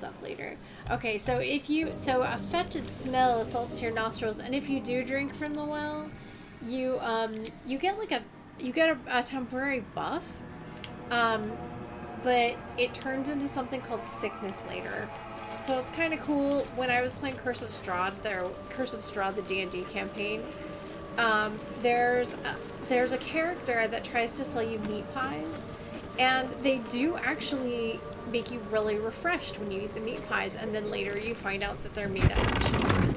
stuff later. Okay, so a fetid smell assaults your nostrils, and if you do drink from the well, you get a temporary buff, but it turns into something called sickness later. So it's kind of cool. When I was playing Curse of Strahd, the D&D campaign, there's a character that tries to sell you meat pies, and they do actually make you really refreshed when you eat the meat pies, and then later you find out that they're made of sugar.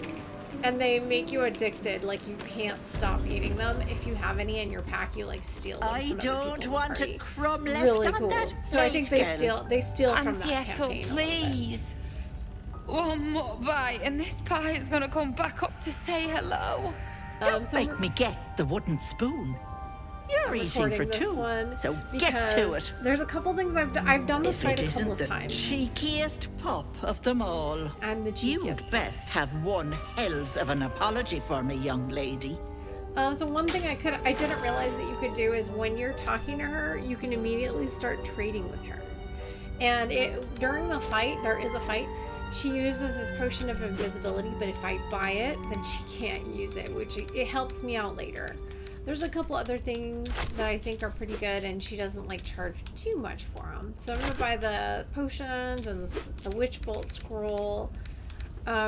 And they make you addicted, like you can't stop eating them. If you have any in your pack, you like steal them from other people in the party. I don't want a crumb left really on cool. that. So I think they steal from Auntie that Ethel, campaign. please. One more bite, and this pie is gonna come back up to say hello. Don't make me get the wooden spoon. You're eating for two, so get to it. There's a couple things I've done this fight a couple of times. Cheekiest pup of them all. I'm the cheekiest. You'd best have one hells of an apology for me, young lady. So one thing I didn't realize that you could do is when you're talking to her, you can immediately start trading with her. And during the fight, there is a fight. She uses this potion of invisibility, but if I buy it, then she can't use it, which it helps me out later. There's a couple other things that I think are pretty good, and she doesn't like charge too much for them. So I'm gonna buy the potions and the witch bolt scroll.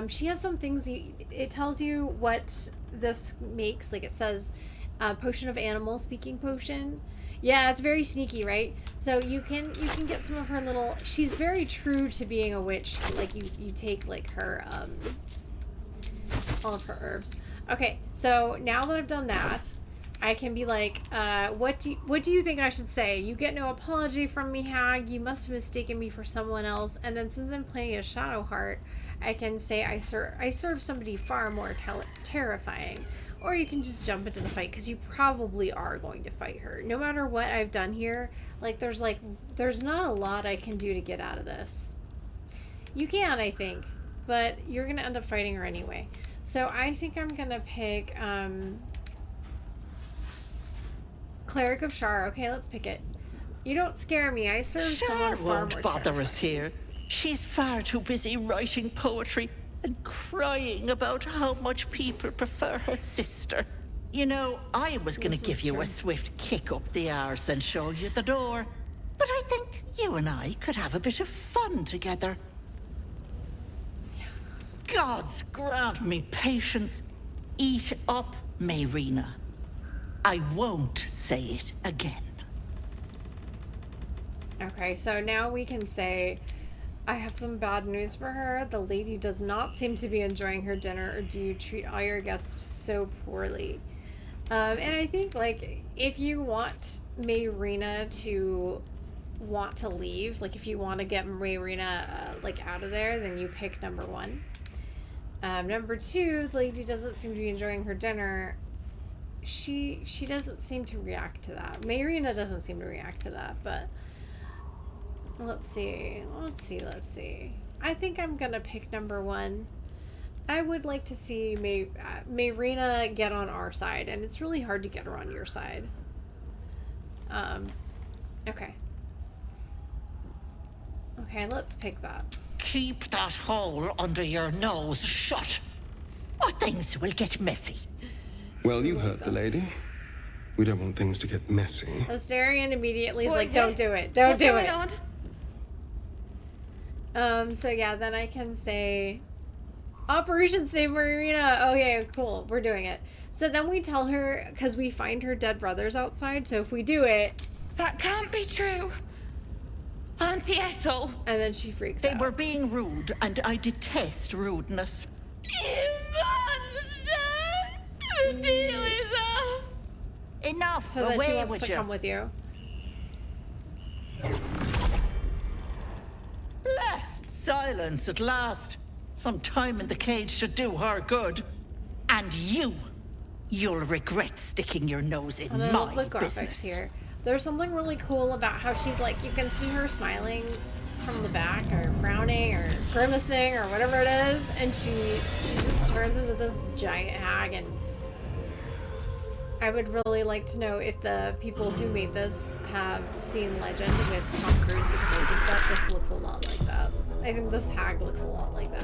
She has some things. It tells you what this makes. Like it says, potion of animal speaking potion. Yeah, it's very sneaky, right? So you can get some of her little. She's very true to being a witch. Like you take like her all of her herbs. Okay, so now that I've done that, I can be like, what do you think I should say? You get no apology from me, Hag. You must have mistaken me for someone else. And then since I'm playing a Shadowheart, I can say I serve somebody far more terrifying. Or you can just jump into the fight, because you probably are going to fight her. No matter what I've done here, there's not a lot I can do to get out of this. You can, I think, but you're going to end up fighting her anyway. So I think I'm going to pick Cleric of Shar. Okay, let's pick it. You don't scare me. I serve someone far more won't bother us here. She's far too busy writing poetry and crying about how much people prefer her sister. You know, I was going to give you a swift kick up the arse and show you the door. But I think you and I could have a bit of fun together. Gods grant me patience. Eat up, Mayrina. I won't say it again. Okay, so now we can say, I have some bad news for her. The lady does not seem to be enjoying her dinner, or do you treat all your guests so poorly? And I think, like, if you want Mayrina to want to leave, like, if you want to get Mayrina, out of there, then you pick number 1. Number 2, the lady doesn't seem to be enjoying her dinner. She doesn't seem to react to that. Mayrina doesn't seem to react to that, but let's see. I think I'm gonna pick number 1. I would like to see Mayrina get on our side, and it's really hard to get her on your side. Okay. Okay, let's pick that. Keep that hole under your nose shut, or things will get messy. Well, you heard the lady. We don't want things to get messy. Astarion immediately is like, don't do it. What's Don't do going it. on? So yeah, then I can say, Operation Save Mayrina. Okay, cool. We're doing it. So then we tell her, because we find her dead brothers outside, so if we do it... That can't be true. Auntie Ethel. And then she freaks They out. were being rude, and I detest rudeness. You monster! The deal is off. Enough, So then she away wants with to you. come with you. Blessed silence at last. Some time in the cage should do her good. And you'll regret sticking your nose in And I love my the graphics business. here. There's something really cool about how she's like, you can see her smiling from the back, or frowning, or grimacing, or whatever it is, and she just turns into this giant hag, and I would really like to know if the people who made this have seen Legend with Tom Cruise, because I think that this looks a lot like that. I think this hag looks a lot like that.